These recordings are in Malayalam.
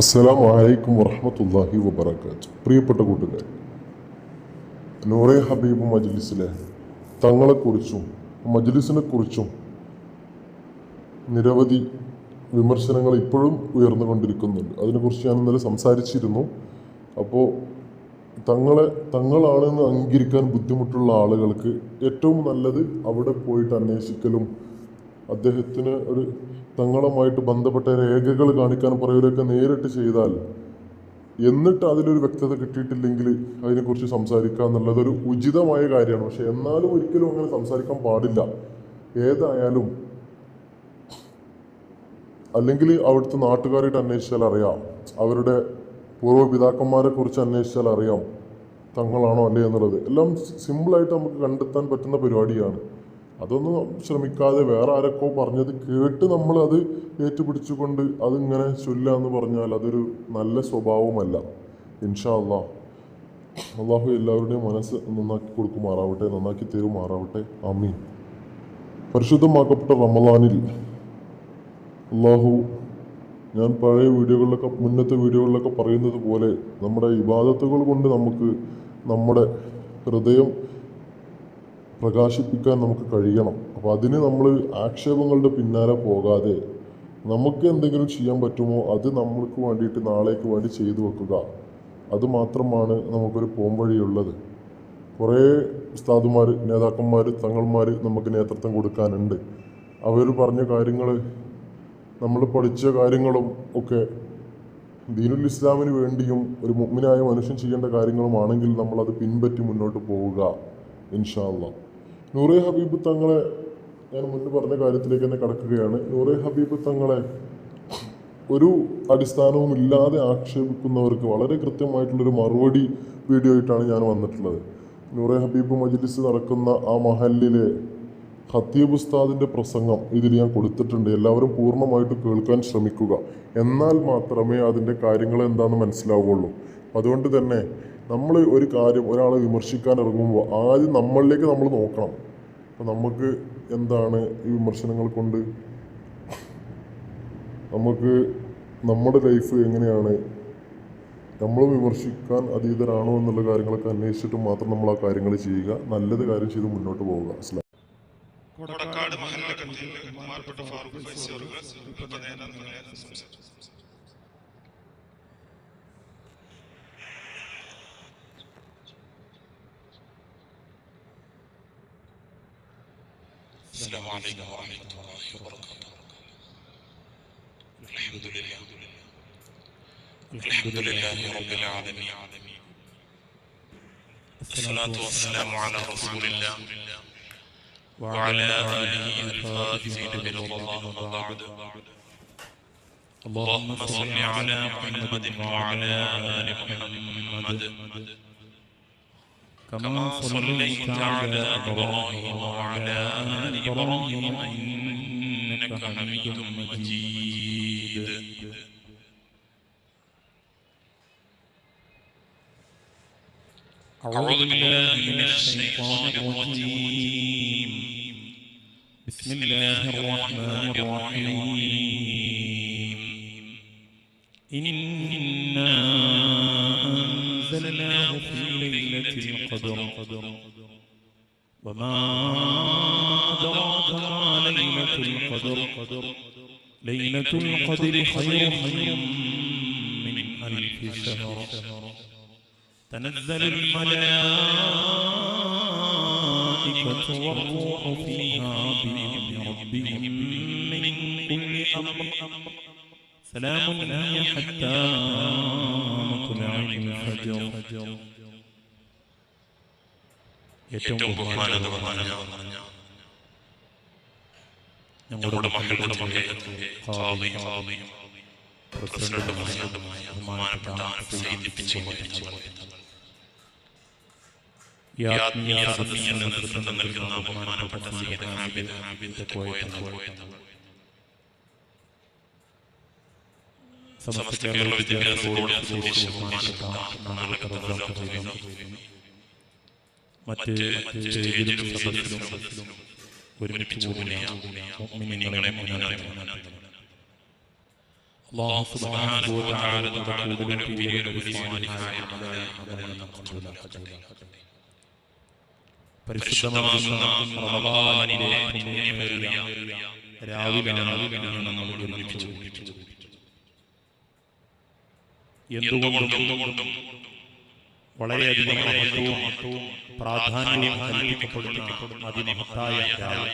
അസ്സലാമു അലൈക്കും വറഹ്മത്തുള്ളാഹി വബറകാതുഹു. പ്രിയപ്പെട്ട കൂട്ടുകാർ, നൂറെ ഹബീബ് മജ്ലിസിലെ തങ്ങളെക്കുറിച്ചും മജ്ലിസിനെക്കുറിച്ചും നിരവധി വിമർശനങ്ങൾ ഇപ്പോഴും ഉയർന്നുകൊണ്ടിരിക്കുന്നുണ്ട്. അതിനെക്കുറിച്ച് ഞാൻ ഇന്നലെ സംസാരിച്ചിരുന്നു. അപ്പോൾ തങ്ങളാണെന്ന് അംഗീകരിക്കാൻ ബുദ്ധിമുട്ടുള്ള ആളുകൾക്ക് ഏറ്റവും നല്ലത് അവിടെ പോയിട്ട് അന്വേഷിക്കലും അദ്ദേഹത്തിന് ഒരു തങ്ങളുമായിട്ട് ബന്ധപ്പെട്ട രേഖകൾ കാണിക്കാൻ പറയുകയൊക്കെ നേരിട്ട് ചെയ്താൽ, എന്നിട്ട് അതിലൊരു വ്യക്തത കിട്ടിയിട്ടില്ലെങ്കിൽ അതിനെക്കുറിച്ച് സംസാരിക്കുക എന്നുള്ളതൊരു ഉചിതമായ കാര്യമാണ്. പക്ഷെ എന്നാലും ഒരിക്കലും അങ്ങനെ സംസാരിക്കാൻ പാടില്ല. ഏതായാലും അല്ലെങ്കിൽ അവിടുത്തെ നാട്ടുകാരായിട്ട് അന്വേഷിച്ചാൽ അറിയാം, അവരുടെ പൂർവ്വപിതാക്കന്മാരെ കുറിച്ച് അന്വേഷിച്ചാൽ അറിയാം തങ്ങളാണോ അല്ലേ എന്നുള്ളത്. എല്ലാം സിമ്പിളായിട്ട് നമുക്ക് കണ്ടെത്താൻ പറ്റുന്ന പരിപാടിയാണ്. അതൊന്നും ശ്രമിക്കാതെ വേറെ ആരൊക്കെ പറഞ്ഞത് കേട്ട് നമ്മളത് ഏറ്റുപിടിച്ചുകൊണ്ട് അതിങ്ങനെ ചൊല്ലുക എന്ന് പറഞ്ഞാൽ അതൊരു നല്ല സ്വഭാവമല്ല. ഇൻഷാ അല്ലാഹ്, അള്ളാഹു എല്ലാവരുടെയും മനസ്സ് നന്നാക്കി കൊടുക്കുമാറാവട്ടെ, നന്നാക്കി തരുമാറാവട്ടെ. ആമീൻ. പരിശുദ്ധമാക്കപ്പെട്ട റമളാനിൽ അള്ളാഹു, ഞാൻ പഴയ വീഡിയോകളിലൊക്കെ മുന്നത്തെ വീഡിയോകളിലൊക്കെ പറയുന്നത് പോലെ നമ്മുടെ ഇബാദത്തുകൾ കൊണ്ട് നമുക്ക് നമ്മുടെ ഹൃദയം പ്രകാശിപ്പിക്കാൻ നമുക്ക് കഴിയണം. അപ്പോൾ അതിന് നമ്മൾ ആക്ഷേപങ്ങളുടെ പിന്നാലെ പോകാതെ നമുക്ക് എന്തെങ്കിലും ചെയ്യാൻ പറ്റുമോ അത് നമ്മൾക്ക് വേണ്ടിയിട്ട് നാളേക്ക് വേണ്ടി ചെയ്തു വെക്കുക. അത് മാത്രമാണ് നമുക്കൊരു പോംവഴിയുള്ളത്. കുറേ ഉസ്താദുമാർ, നേതാക്കന്മാർ, തങ്ങൾമാർ നമുക്ക് നേതൃത്വം കൊടുക്കാനുണ്ട്. അവർ പറഞ്ഞ കാര്യങ്ങൾ, നമ്മൾ പഠിച്ച കാര്യങ്ങളും ഒക്കെ ദീനുൽ ഇസ്ലാമിന് വേണ്ടിയും ഒരു മുഅ്മിനായ മനുഷ്യൻ ചെയ്യേണ്ട കാര്യങ്ങളുമാണെങ്കിൽ നമ്മളത് പിൻപറ്റി മുന്നോട്ട് പോവുക ഇൻഷാ അല്ലാഹ്. നൂറെ ഹബീബ് തങ്ങളെ ഞാൻ മുന്നേ പറഞ്ഞ കാര്യത്തിലേക്ക് തന്നെ കടക്കുകയാണ്. നൂറെ ഹബീബ് തങ്ങളെ ഒരു അടിസ്ഥാനവും ഇല്ലാതെ ആക്ഷേപിക്കുന്നവർക്ക് വളരെ കൃത്യമായിട്ടുള്ളൊരു മറുപടി വീഡിയോ ആയിട്ടാണ് ഞാൻ വന്നിട്ടുള്ളത്. നൂറെ ഹബീബ് മജ്ലിസ് നടക്കുന്ന ആ മഹല്ലിലെ ഖത്തീബ് ഉസ്താദിൻ്റെ പ്രസംഗം ഇതിൽ ഞാൻ കൊടുത്തിട്ടുണ്ട്. എല്ലാവരും പൂർണ്ണമായിട്ട് കേൾക്കാൻ ശ്രമിക്കുക. എന്നാൽ മാത്രമേ അതിൻ്റെ കാര്യങ്ങൾ എന്താണെന്ന് മനസ്സിലാവുകയുള്ളൂ. അതുകൊണ്ട് തന്നെ നമ്മൾ ഒരു കാര്യം, ഒരാളെ വിമർശിക്കാൻ ഇറങ്ങുമ്പോൾ ആദ്യം നമ്മളിലേക്ക് നമ്മൾ നോക്കണം. അപ്പോൾ നമുക്ക് എന്താണ് ഈ വിമർശനങ്ങൾ കൊണ്ട് നമുക്ക് നമ്മുടെ ലൈഫ് എങ്ങനെയാണ്, നമ്മൾ വിമർശിക്കാൻ അതീതരാണോ എന്നുള്ള കാര്യങ്ങളൊക്കെ അന്വേഷിച്ചിട്ട് മാത്രം നമ്മൾ ആ കാര്യങ്ങൾ ചെയ്യുക. നല്ലത് കാര്യം ചെയ്ത് മുന്നോട്ട് പോവുക. കൊടക്കാട് മഹല്ലകത്തിൽ ബഹുമാനപ്പെട്ട ഫാറൂഖ് ഫൈസി അവர்கள் السلام عليكم ورحمة الله وبركاته. الحمد لله رب العالمين، الصلاة والسلام على رسول الله وعلى آله الفائزين برضا الله وبعد. اللهم صل على محمد وعلى آل محمد كما صليت على إبراهيم وعلى آل إبراهيم إنك حميد مجيد. أعوذ بالله من الشيطان الرجيم. بسم الله الرحمن الرحيم. إنا أنزلناه في ليلة القدر وما أدراك ما ليلة القدر. ليلة القدر خير من ألف شهر. تنزل الملائكة والروح فيها بإذن ربهم من كل أمر. سلام هي حتى مطلع الفجر. ഏറ്റവും ബഹുമാനതമായ ഞങ്ങളുടെ മഹല്ലുടെ പ്രസിഡന്റുമായ ബഹുമാനപ്പെട്ട നേതൃത്വം നൽകുന്ന ബഹുമാനപ്പെട്ട ഹാബിദ് സമസ്ത കേരള വിദ്യാഭ്യാസ ബോർഡ് അസോസിയേഷൻ മറ്റ് സ്റ്റേജിലും സദസ്സിലും ഒരുമിച്ച് കൂടുന്ന മുഅ്മിനീങ്ങളെ അല്ലാഹു സുബ്ഹാനഹു വ തആല നമ്മുടെ കൂടെ ഒരു സ്വാലിഹായ അമലായി കബൂലാക്കട്ടെ. പരിശുദ്ധമാകുന്ന റമളാനിലെ പുണ്യമേറിയ രാവിലാണ് നമ്മൾ ഒരുമിച്ച് എന്തുകൊണ്ടും വളരെയധികം മഹത്വവും പ്രാധാന്യവും കൽപ്പിക്കപ്പെടുന്ന അതിമഹത്തായ രാവ്.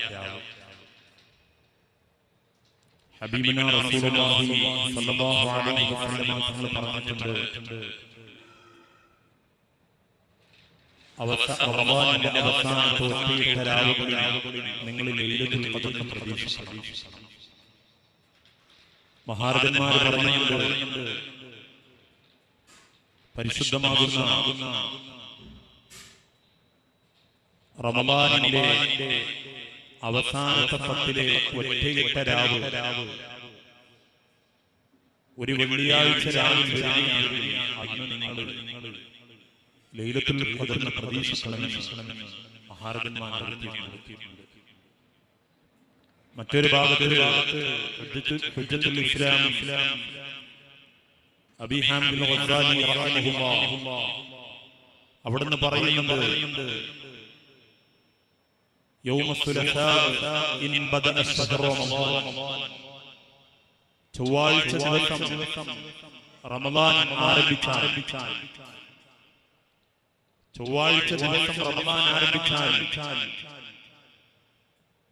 ഹബീബിന റസൂലുള്ളാഹി സ്വല്ലല്ലാഹു അലൈഹി വസല്ലം തങ്ങൾ പറഞ്ഞിട്ടുണ്ട്, റമളാനിന്റെ അവസാനത്തെ ഒറ്റ രാവുകളിൽ നിങ്ങൾ ലൈലത്തുൽ ഖദ്റിനെ പ്രതീക്ഷിക്കണം. മഹാരഥന്മാർ പറഞ്ഞിട്ടുണ്ട്, പരിശുദ്ധമാകുന്ന റമളാനിന്റെ അവസാനത്തെ പത്തിലെ ഒറ്റയിട്ട രാവ് ഒരു വെള്ളിയാഴ്ച രാവിലെ അന്ന് നിങ്ങൾ ലൈലത്തുൽ ഖദ്റിനെ പ്രതീക്ഷിക്കണമെന്ന് മഹാരഥന്മാർ നടത്തിയിട്ടുണ്ട്. മറ്റൊരു ഭാഗത്ത് ഹുജ്ജത്തുൽ ഇസ്ലാം അബീ ഹാമിദ് ഗസ്സാലി റഹിമഹുല്ലാഹ് അവിടുന്ന് പറയുന്നുണ്ട്, യൗമുസ്സുലസാ ഇൻ ബദഅ ശഹ്റു റമളാൻ, ചൊവ്വാഴ്ച ദിവസം റമളാൻ ആരംഭിച്ചാൽ ചൊവ്വാഴ്ച ദിവസം റമളാൻ ആരംഭിച്ചാൽ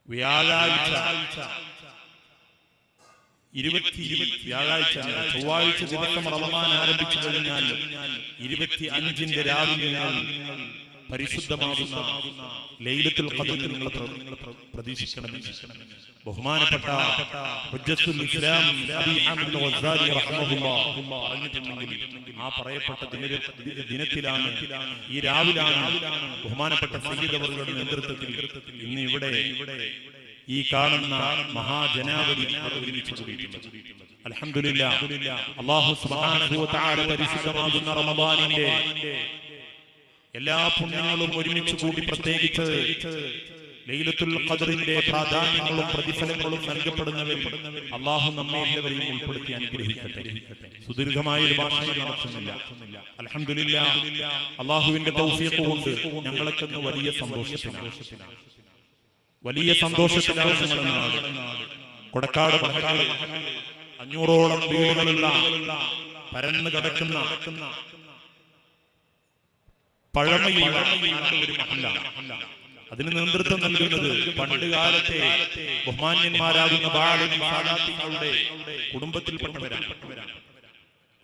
വ്യാഴാഴ്ച ചൊവ്വാഴ്ച ദിവസം റമളാൻ ആരംഭിച്ചു കഴിഞ്ഞാൽ 25-ന്റെ രാവിലെ പരിശുദ്ധമാകുന്ന ലൈലത്തുൽ ഖദ്ർ നിങ്ങൾ പ്രതീക്ഷിക്കണമെന്ന് ബഹുമാനപ്പെട്ട ഹുജ്ജത്തുൽ ഇസ്ലാം അബീ ഹാമിദ് ഗസ്സാലി റഹിമഹുല്ലാഹ് പറഞ്ഞിട്ടുണ്ടെങ്കിൽ ആ പറയപ്പെട്ട ദിനത്തിലാണ്, ഈ രാവിലാണ് ബഹുമാനപ്പെട്ട സയ്യിദ് അവരുടെ നേതൃത്വത്തിൽ ഇന്ന് ഇവിടെ ഈ കാണുന്ന മഹാജനാവലി ഒരുമിച്ച് കൂടിയിട്ടുണ്ട്. അൽഹംദുലില്ലാഹ്, അല്ലാഹു സുബ്ഹാനഹു വ തആല പരിശുദ്ധമാകുന്ന റമളാനിന്റെ എല്ലാ പുണ്യങ്ങളും ഒരുമിച്ച് കൂടി പ്രത്യേകിച്ച് ലൈലത്തുൽ ഖദ്റിന്റെ പ്രാധാന്യങ്ങളും പ്രതിഫലങ്ങളും നൽകപ്പെടുന്നവരിൽ അല്ലാഹു നമ്മെ എല്ലാവരെയും ഉൾപ്പെടുത്തി അനുഗ്രഹിക്കട്ടെ. സുദീർഘമായ ഒരു ഭാഷയിൽ നടത്തുന്നില്ല. അൽഹംദുലില്ലാഹ്, അല്ലാഹുവിന്റെ തൗഫീഖ് കൊണ്ട് ഞങ്ങളൊക്കെ വലിയ സന്തോഷത്തിലാണ്. കൊടക്കാട് 500ഓളം വീടുകളുള്ള പരന്നു കിടക്കുന്ന പഴമയുള്ള ഒരു മഹല്ല. അതിന് നേതൃത്വം നൽകുന്നത് പണ്ട് കാലത്തെ ബഹുമാന്യന്മാരാകുന്ന ബാലങ്ങളുടെ കുടുംബത്തിൽപ്പെട്ടവരാണ്.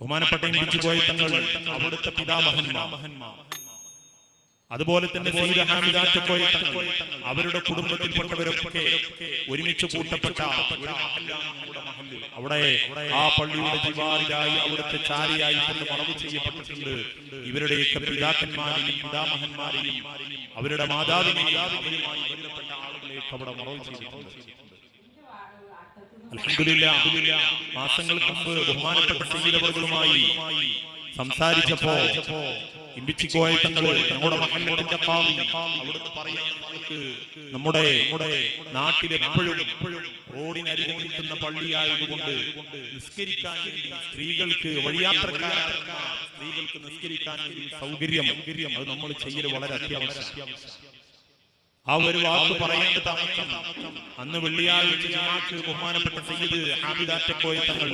ബഹുമാനപ്പെട്ട പോയ തങ്ങൾ അവിടുത്തെ പിതാമഹന്മാർ, അതുപോലെ തന്നെ സയ്യിദ് ഹാമിദാറ്റ് കോയ തങ്ങൾ അവരുടെ കുടുംബത്തിൽപ്പെട്ടവരൊക്കെ ഒരുമിച്ച് കൂട്ടപ്പെട്ട ഒരു മഹല്ല്. അവിടെ ആ പള്ളിയുടെ ജിവാറിലായി അവിടുത്തെ ചാരിയായി കൊണ്ട് മറവ് ചെയ്യപ്പെട്ടിട്ടുണ്ട്. ഇവരുടെയൊക്കെ പിതാക്കന്മാരെയും പിതാമഹന്മാരെയും അവരുടെ മാതാവിനെയും അവരുമായി ബന്ധപ്പെട്ട ആളുകളെയൊക്കെ അവിടെ മറവ് ചെയ്തിട്ടുണ്ട്. അൽഹംദുലില്ലാഹ്, മാസങ്ങൾക്ക് മുമ്പ് ബഹുമാനപ്പെട്ട സയ്യിദ് അവர்களுമായി സംസാരിച്ചപ്പോ ഇമ്പിച്ചിക്കോയ തങ്ങള് നമ്മുടെ മഹല്ലത്തിന്റെ ഖാദി അവിടുന്ന് പറയുന്നത്, നമ്മുടെ നാട്ടിലെപ്പോഴും റോഡിനരികിൽ നിൽക്കുന്ന പള്ളിയായതുകൊണ്ട് നിസ്കരിക്കാൻ വേണ്ടി സ്ത്രീകൾക്ക്, വഴിയാത്രക്കാരായ സ്ത്രീകൾക്ക് നിസ്കരിക്കാൻ വേണ്ടി സൗകര്യം അത് നമ്മൾ ചെയ്യൽ വളരെ അത്യാവശ്യം. ആ ഒരു വാക്ക് പറയേണ്ട താമസം അന്ന് വെള്ളിയാഴ്ച ജമാഅത്ത് ബഹുമാനപ്പെട്ട സയ്യിദ് ഹാമിദാറ്റ് കോയ തങ്ങൾ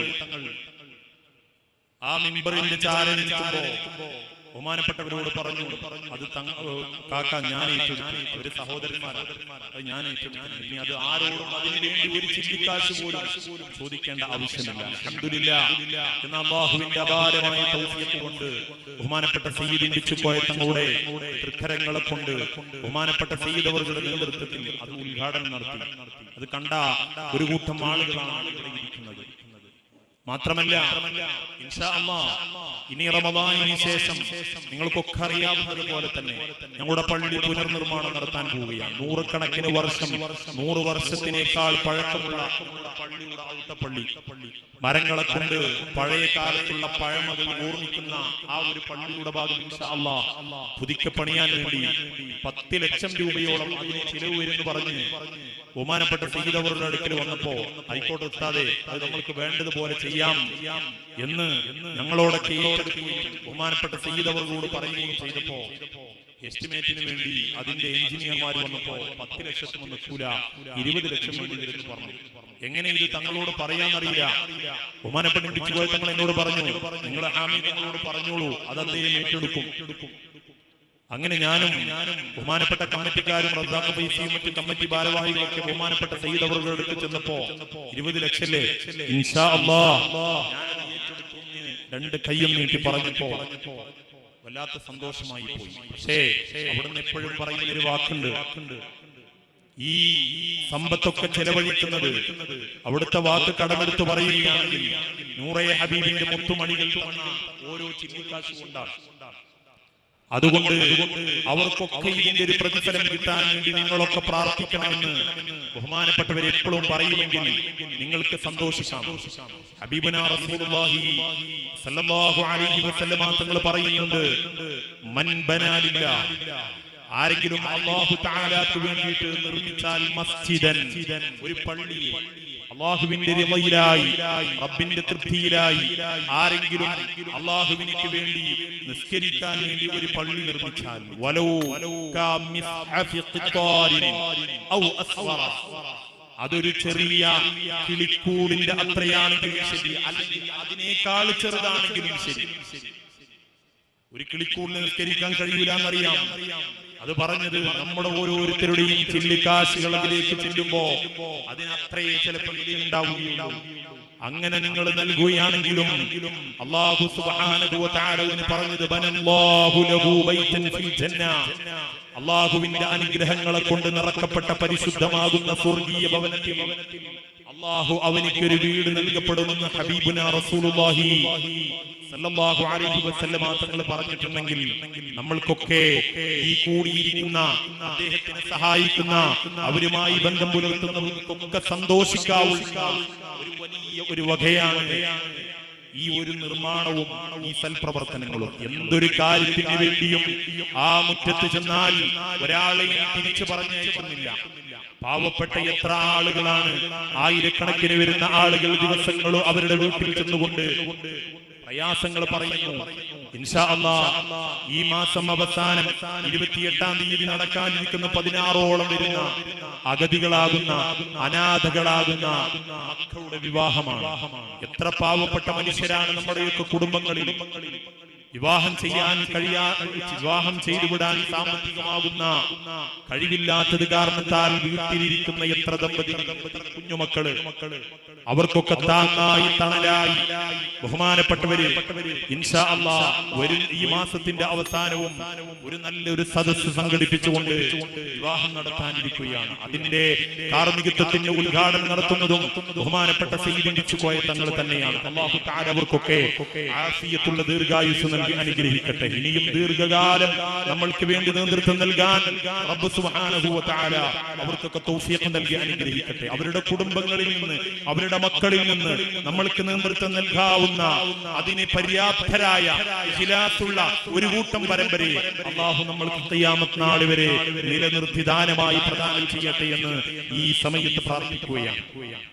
ആ മിമ്പറിന്റെ ചാരൻ നിൽക്കുമ്പോ ബഹുമാനപ്പെട്ടവരോട് പറഞ്ഞു, അത് കാക്ക ഞാൻ ഏറ്റെടുത്തു, ഒരു സഹോദരന്മാരാണ്, അത് ഞാൻ ഏറ്റെടുത്തു. ഇനി അത് ആരോടും അതിനു വേണ്ടി ഒരു ചില്ലിക്കാശ് പോലും ചോദിക്കേണ്ട ആവശ്യമില്ല. അൽഹംദുലില്ലാഹ്, എന്ന അല്ലാഹുവിന്റെ അപാരമായ തൗഫീഖ് കൊണ്ട് ബഹുമാനപ്പെട്ട സയ്യിദ് ഇമ്പിച്ചിക്കോയ തങ്ങളുടെ തൃക്കരങ്ങളെ കൊണ്ട് ബഹുമാനപ്പെട്ട സയ്യിദ് അവരുടെ നേതൃത്വത്തിൽ അത് ഉദ്ഘാടനം നടത്തി. അത് കണ്ട ഒരു കൂട്ടം ആളുകളാണ് ഇവിടെ ഇരിക്കുന്നത്. മാത്രമല്ല, ഇൻഷാ അല്ലാഹ് ഇനി റമളാനിന് ശേഷം നിങ്ങൾക്കൊക്കെ അറിയാവുന്നതുപോലെ തന്നെ ഞങ്ങളുടെ പള്ളി പുനർനിർമ്മാണം നടത്താൻ പോവുകയാണ്. 100 വർഷത്തിനേക്കാൾ പഴക്കമുള്ള പള്ളിയുടെ പള്ളി, മരങ്ങളെ കൊണ്ട് പഴയ കാലത്തുള്ള പഴമകൾ ഓർമ്മിക്കുന്ന ആ ഒരു പള്ളിയുടെ ഭാഗം ഇൻഷാ അല്ലാഹ് പുതുക്കി പണിയാൻ വേണ്ടി 10 ലക്ഷം രൂപയോളം അതിന് ചിലവ് വരുമെന്ന് പറഞ്ഞ് ബഹുമാനപ്പെട്ട സയ്യിദ് അവരുടെ അടുക്കൽ വന്നപ്പോ, ആയിക്കോട്ടെ ഉസ്താദേ, അത് നമ്മൾക്ക് വേണ്ടതുപോലെ ചെയ്യാം എന്ന് ഞങ്ങളോടൊക്കെ ബഹുമാനപ്പെട്ട സയ്യിദ് അവர்களോട് പറയുകയും ചെയ്തപ്പോ എസ്റ്റിമേറ്റിന് വേണ്ടി അതിന്റെ എഞ്ചിനീയർമാർ വന്നപ്പോ 10 ലക്ഷത്തിന് നിൽക്കൂല, 20 ലക്ഷം വേണ്ടി വരുന്നു പറഞ്ഞു. എങ്ങനെ ഇത് തങ്ങളോട് പറയാന്നറിയില്ല. ബഹുമാനപ്പെട്ട പിച്ചുപോയ തങ്ങൾ എന്നോട് പറഞ്ഞു, നിങ്ങൾ ഹാമീദ് തങ്ങളോട് പറഞ്ഞോളൂ, അത് അദ്ദേഹം ഏറ്റെടുക്കും. അങ്ങനെ ഞാനും ബഹുമാനപ്പെട്ട കമ്മിറ്റിക്കാരും റസാഖ് പൈസയും മറ്റു കമ്മിറ്റി ഭാരവാഹികളൊക്കെ ബഹുമാനപ്പെട്ട സയ്യിദ് അവരുടെ അടുത്ത് ചെന്നപ്പോ 20 ലക്ഷല്ലേ, ഇൻഷാ അല്ലാഹ് രണ്ട് കൈയും നീട്ടി പറഞ്ഞപ്പോ വല്ലാത്ത സന്തോഷമായി പോയി. പക്ഷേ അവിടുന്ന് എപ്പോഴും പറയുന്ന ഒരു വാക്കുണ്ട്, ഈ സമ്പത്തൊക്കെ ചെലവഴിക്കുന്നത് അവിടുത്തെ വാക്ക് കടമെടുത്ത് പറയുകയാണെങ്കിൽ നൂറേ ഹബീബിന്റെ മുത്തുമണികൾ ഓരോ ചില്ലിക്കാശ് കൊണ്ടാണ്. അതുകൊണ്ട് അവർക്കൊക്കെ ഇതിന്റെ ഒരു പ്രതിഫലം കിട്ടാൻ വേണ്ടി നിങ്ങളൊക്കെ പ്രാർത്ഥിക്കണമെന്ന് ബഹുമാനപ്പെട്ടവർ എപ്പോഴും പറയുമെങ്കിൽ നിങ്ങൾക്ക് സന്തോഷിക്കാം. ഹബീബുനാ റസൂലുള്ളാഹി സ്വല്ലല്ലാഹു അലൈഹി വസല്ലമ തങ്ങൾ പറയുന്നുണ്ട്, മൻ ബനാ ലില്ലാഹ്, ആരെങ്കിലും അല്ലാഹു തആലാക്ക് വേണ്ടിയിട്ട് നിർമ്മിച്ചാൽ മസ്ജിദൻ, ഒരു പള്ളി, അല്ലാഹുവിന്റെ റിളയിലായി റബ്ബിന്റെ തൃപ്തിയിലായി ആരെങ്കിലും അല്ലാഹുവിനിക്ക് വേണ്ടി നിസ്കരിക്കാൻ വേണ്ടി ഒരു പള്ളി നിർമ്മിച്ചാൽ വലൗ കമിസ്ഹഫി ഖിത്താരിൻ ഔ അസ്വറ, അതൊരു ചെറിയ കിളിക്കൂടിന്റെ അത്രയാണെങ്കിലും ശരി, അല്ലെങ്കിൽ അതിനേക്കാൾ ചെറുതാണെങ്കിലും ശരി, ഒരു കിളിക്കൂടിന് നിസ്കരിക്കാൻ കഴിയില്ല എന്നറിയാം. അത് പറഞ്ഞത് നമ്മുടെ ഓരോരുത്തരുടെയും ചില്ലിക്കാശുകൾ അതിലേക്ക് ചെല്ലുമ്പോ അതിനത്രേ ചിലപ്പോൾ ഉണ്ടാവുകയുള്ളൂ. അങ്ങനെ നിങ്ങൾ നൽകുകയാണെങ്കിലും അല്ലാഹു സുബ്ഹാനഹു വ തആല പറഞ്ഞത് ബനല്ലാഹു ലഹു ബൈതൻ ഫിൽ ജന്ന, അല്ലാഹുവിന്റെ അനുഗ്രഹങ്ങളെ കൊണ്ട് നിറക്കപ്പെട്ട പരിശുദ്ധമാകുന്ന സ്വർഗീയ ഭവനത്തിൽ അല്ലാഹു അവനിക്ക് ഒരു വീട് നൽകപ്പെടുമെന്ന് ഹബീബുനാ റസൂലുള്ളാഹി സല്ലല്ലാഹു അലൈഹി വസല്ലമ തങ്ങൾ പറഞ്ഞിട്ടുണ്ടെങ്കിൽ നമ്മൾക്കൊക്കെ ഈ കൂടിയിരിക്കുന്ന അദ്ദേഹത്തിനെ സഹായിക്കുന്ന അവരുമായി ബന്ധം പുലർത്തുന്നവർക്കൊക്കെ സന്തോഷിക്കാവുന്ന ഒരു വലിയ ഒരു വകയാണ് ഈ ഒരു നിർമ്മാണവും ഈ സൽപ്രവർത്തനങ്ങളും. എന്തൊരു കാര്യത്തിന് വേണ്ടിയും ആ മുറ്റത്ത് ചെന്നാൽ ഒരാളെയും തിരിച്ചു പറഞ്ഞയക്കുന്നില്ല. പാവപ്പെട്ട എത്ര ആളുകളാണ്, ആയിരക്കണക്കിന് വരുന്ന ആളുകൾ ദിവസങ്ങളോ അവരുടെ വീട്ടിൽ ചെന്നുകൊണ്ട് പ്രയാസങ്ങൾ പറയുന്നു. ഇൻഷാ അല്ലാഹ് ഈ മാസം അവസാനം 28-ാം തീയതി നടക്കാനിരിക്കുന്ന 16ഓളം വരുന്ന അഗതികളാകുന്ന അനാഥകളാകുന്ന മക്കളുടെ വിവാഹമാണ്. എത്ര പാവപ്പെട്ട മനുഷ്യരാണ് നമ്മുടെയൊക്കെ കുടുംബങ്ങളിൽ വിവാഹം ചെയ്തുവിടാൻ സാമ്പത്തികമാകുന്ന കഴിവില്ലാത്തത് കാരണത്താൽ വീട്ടിലിരിക്കുന്ന എത്ര ദമ്പതികൾ, കുഞ്ഞുമക്കള്, അവർക്കൊക്കെ താങ്ങായി തണലായി ബഹുമാനപ്പെട്ടവര് ഇൻഷാ അല്ലാഹ് വരും ഈ മാസത്തിന്റെ അവസാനവും ഒരു നല്ലൊരു സദസ്സ് സംഘടിപ്പിച്ചുകൊണ്ട് വിവാഹം നടത്താനിരിക്കുകയാണ്. അതിന്റെ കാർമ്മികത്വത്തിന്റെ ഉദ്ഘാടനം നടത്തുന്നതും ബഹുമാനപ്പെട്ട സയ്യിദ് കോയ തങ്ങൾ തന്നെയാണ്. അല്ലാഹു തആല അവർക്കൊക്കെ ആഫിയത്തുള്ള ദീർഘായുസ്സ് നൽകി അനുഗ്രഹിക്കട്ടെ. ഇനിയും ദീർഘകാലം നമ്മൾക്ക് വേണ്ടി നേതൃത്വം നൽകാൻ റബ്ബ് സുബ്ഹാനഹു വ തആല അവർക്കൊക്കെ തൗഫീഖ് നൽകി അനുഗ്രഹിക്കട്ടെ. അവരുടെ കുടുംബങ്ങളിൽ നിന്ന് അവരുടെ മക്കളിൽ നിന്ന് നമ്മൾക്ക് നേതൃത്വം നൽകാവുന്ന അതിന് പര്യാപ്തരായ ഇഖ്ലാസുള്ള ഒരു കൂട്ടം പരമ്പരയെ അല്ലാഹു നമ്മൾക്ക് ഖിയാമത്ത് നാൾ വരെ നിലനിർത്തി ദാനമായി പ്രദാനം ചെയ്യട്ടെ എന്ന് ഈ സമയത്ത് പ്രാർത്ഥിക്കുകയാണ്.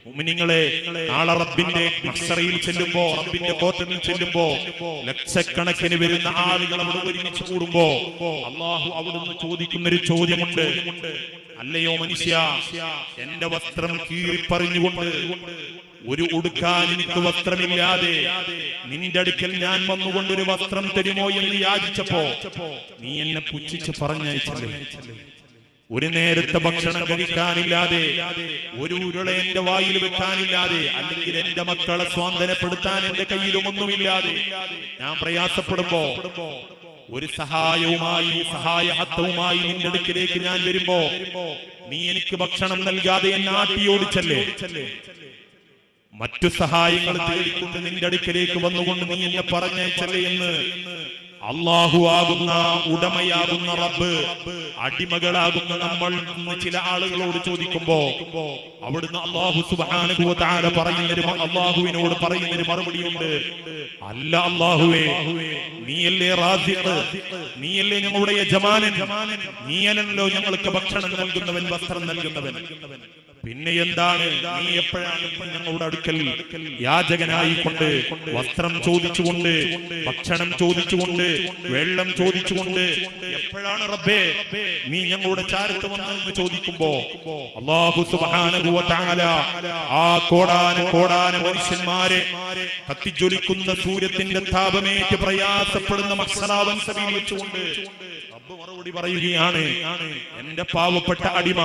മുഅ്മിനീങ്ങളെ, നാളെ റബ്ബിന്റെ മഹ്ശറിൽ ചെല്ലുമ്പോ, റബ്ബിന്റെ കോർട്ടിൽ ചെല്ലുമ്പോ ലക്ഷക്കണക്കിന് വരുന്ന ആളുകൾ അവിടെ ഒരുമിച്ച് കൂടുമ്പോ അല്ലാഹു അവിടുന്ന് ചോദിക്കുന്നൊരു ചോദ്യമുണ്ട്. അല്ലയോ മനുഷ്യ, എന്റെ വസ്ത്രം കീറിപ്പറിഞ്ഞുകൊണ്ട് ഒരു ഉടുക്കാൻ എനിക്ക് വസ്ത്രമില്ലാതെ നിന്റെ അടുക്കൽ ഞാൻ വന്നുകൊണ്ട് ഒരു വസ്ത്രം തരുമോ എന്ന് യാചിച്ചപ്പോ നീ എന്നെ പുച്ഛിച്ച് പറഞ്ഞയച്ചല്ലേ? ഒരു നേരത്തെ ഭക്ഷണം കഴിക്കാനില്ലാതെ, ഒരു ഉരുള എന്റെ വായിൽ വെക്കാനില്ലാതെ, അല്ലെങ്കിൽ എന്റെ മക്കളെ സ്വാതന്ത്ര്യപ്പെടുത്താൻ എന്റെ കയ്യിലും ഒന്നുമില്ലാതെ ഞാൻ പ്രയാസപ്പെടുമ്പോ ഒരു സഹായവുമായി, സഹായഹത്തവുമായി നിന്റെ അടുക്കിലേക്ക് ഞാൻ വരുമ്പോ നീ എനിക്ക് ഭക്ഷണം നൽകാതെ എന്നെ ആട്ടിയോടിച്ചല്ലേ? മറ്റു സഹായങ്ങൾ തേടിക്കൊണ്ട് നിന്റെ അടുക്കിലേക്ക് വന്നുകൊണ്ട് നീ എന്നെ പറഞ്ഞയച്ചല്ലേ എന്ന് അല്ലാഹു ആകുന്ന, ഉടമയാകുന്ന റബ്ബ് അടിമകളാകുന്ന നമ്മൾ ചില ആളുകളോട് ചോദിക്കുമ്പോ അവിടുന്ന് അല്ലാഹു സുബ്ഹാനഹു വ തആല അല്ലാഹുവിനോട് പറയുന്നൊരു മറുപടിയുണ്ട്. അല്ല അല്ലാഹുവേ, നീയല്ലേ റാസിഖ്, നീയല്ലേ ഞങ്ങളുടെ യജമാനൻ, നീയല്ലോ ഞങ്ങൾക്ക് ഭക്ഷണം നൽകുന്നവൻ, വസ്ത്രം നൽകുന്നവൻ. പിന്നെ എന്താണ്? നീ എപ്പോഴാണ് ഞങ്ങളുടെ അടുക്കൽ യാചകനായി കൊണ്ട്, വസ്ത്രം ചോദിച്ചുകൊണ്ട്, ഭക്ഷണം ചോദിച്ചുകൊണ്ട്, വെള്ളം ചോദിച്ചുകൊണ്ട് എപ്പോഴാണ് റബ്ബേ നീ ഞങ്ങളുടെ ചാരത്ത് വന്നതെന്ന് ചോദിക്കുമ്പോ അല്ലാഹു സുബ്ഹാനഹു വ തആല ആ കോടാന മനുഷ്യന്മാരെ കത്തിജ്വലിക്കുന്ന സൂര്യത്തിന്റെ താപമേറ്റ് പ്രയാസപ്പെടുന്ന മഹ്ശറാവൻ സഭയിൽ വെച്ചുകൊണ്ട് മറുപടി പറയുകയാണ്, എന്റെ പാവപ്പെട്ട അടിമ,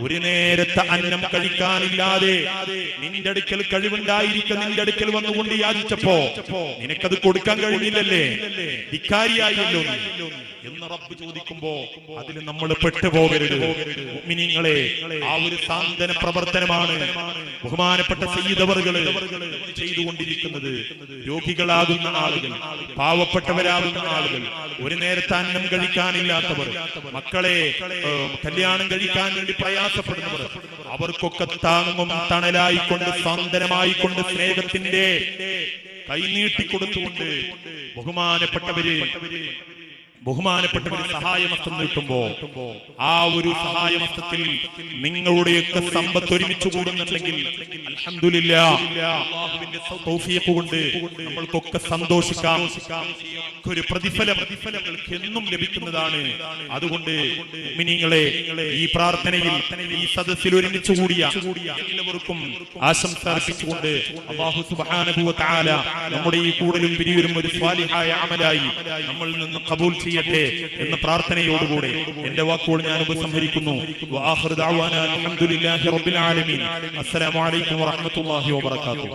ഒരു നേരത്തെ അന്നം കഴിക്കാനില്ലാതെ നിന്റെ അടുക്കൽ കഴിവുണ്ടായിരിക്കും, നിന്റെ അടുക്കൽ വന്നുകൊണ്ട് യാചിച്ചപ്പോ നിനക്കത് കൊടുക്കാൻ കഴിഞ്ഞില്ലല്ലേ, ധിക്കാരിയായല്ലോ എന്ന് റബ്ബ് ചോദിക്കുമ്പോ അതിൽ നമ്മൾ പെട്ടുപോകരുത്. മുഅ്മിനീങ്ങളെ, ആ ഒരു സാന്ത്വന പ്രവർത്തനമാണ് ബഹുമാനപ്പെട്ട സയ്യിദ് അവറുകള് ചെയ്തുകൊണ്ടിരിക്കുന്നത്. രോഗികളാകുന്ന ആളുകൾ, പാവപ്പെട്ടവരാകുന്ന ആളുകൾ, ഒരു നേരത്തെ അന്നം കഴിക്കാനില്ലാത്തവർ, മക്കളെ കല്യാണം കഴിക്കാൻ വേണ്ടി പ്രയാസപ്പെടുന്നവർ, അവർക്കൊക്കെ താങ്ങും തണലായിക്കൊണ്ട്, സാന്ത്വനമായിക്കൊണ്ട്, സ്നേഹത്തിന്റെ കൈനീട്ടിക്കൊടുത്തുകൊണ്ട് ബഹുമാനപ്പെട്ടവര് സഹായമസ്തം നീട്ടുമ്പോ ആ ഒരു സഹായമസ്തത്തിൽ നിങ്ങളുടെയൊക്കെ സമ്പത്ത് ഒരുമിച്ച് കൂടുന്നുണ്ടെങ്കിൽ അൽഹംദുലില്ലാഹ്, അല്ലാഹുവിന്റെ തൗഫീഖ് കൊണ്ട് നമ്മൾക്കൊക്കെ സന്തോഷിക്കാം. ഒരു പ്രതിഫലം എന്നും ലഭിക്കുന്നതാണ്. അതുകൊണ്ട് മുഅ്മിനീങ്ങളെ, ഈ പ്രാർത്ഥനയിൽ, ഈ സദസ്സിൽ ഒരുമിച്ച് കൂടിയ എല്ലാവർക്കും ആശംസ അർപ്പിച്ചുകൊണ്ട് അല്ലാഹു സുബ്ഹാനഹു വ തആല നമ്മുടെ ഈ കൂടലും പിരിയലും ഒരു സ്വാലിഹായ അമലായി നമ്മളിൽ നിന്ന് ഖബൂൽ ചെയ്യട്ടെ എന്ന പ്രാർത്ഥനയോടുകൂടെ എന്റെ വാക്കുകൾ ഞാൻ ഉപസംഹരിക്കുന്നു. വആഖിറു ദഅവാനാ അൽഹംദുലില്ലാഹി റബ്ബിൽ ആലമീൻ. അസ്സലാമു അലൈക്കും വറഹ്മത്തുള്ളാഹി വബറകാതുഹു.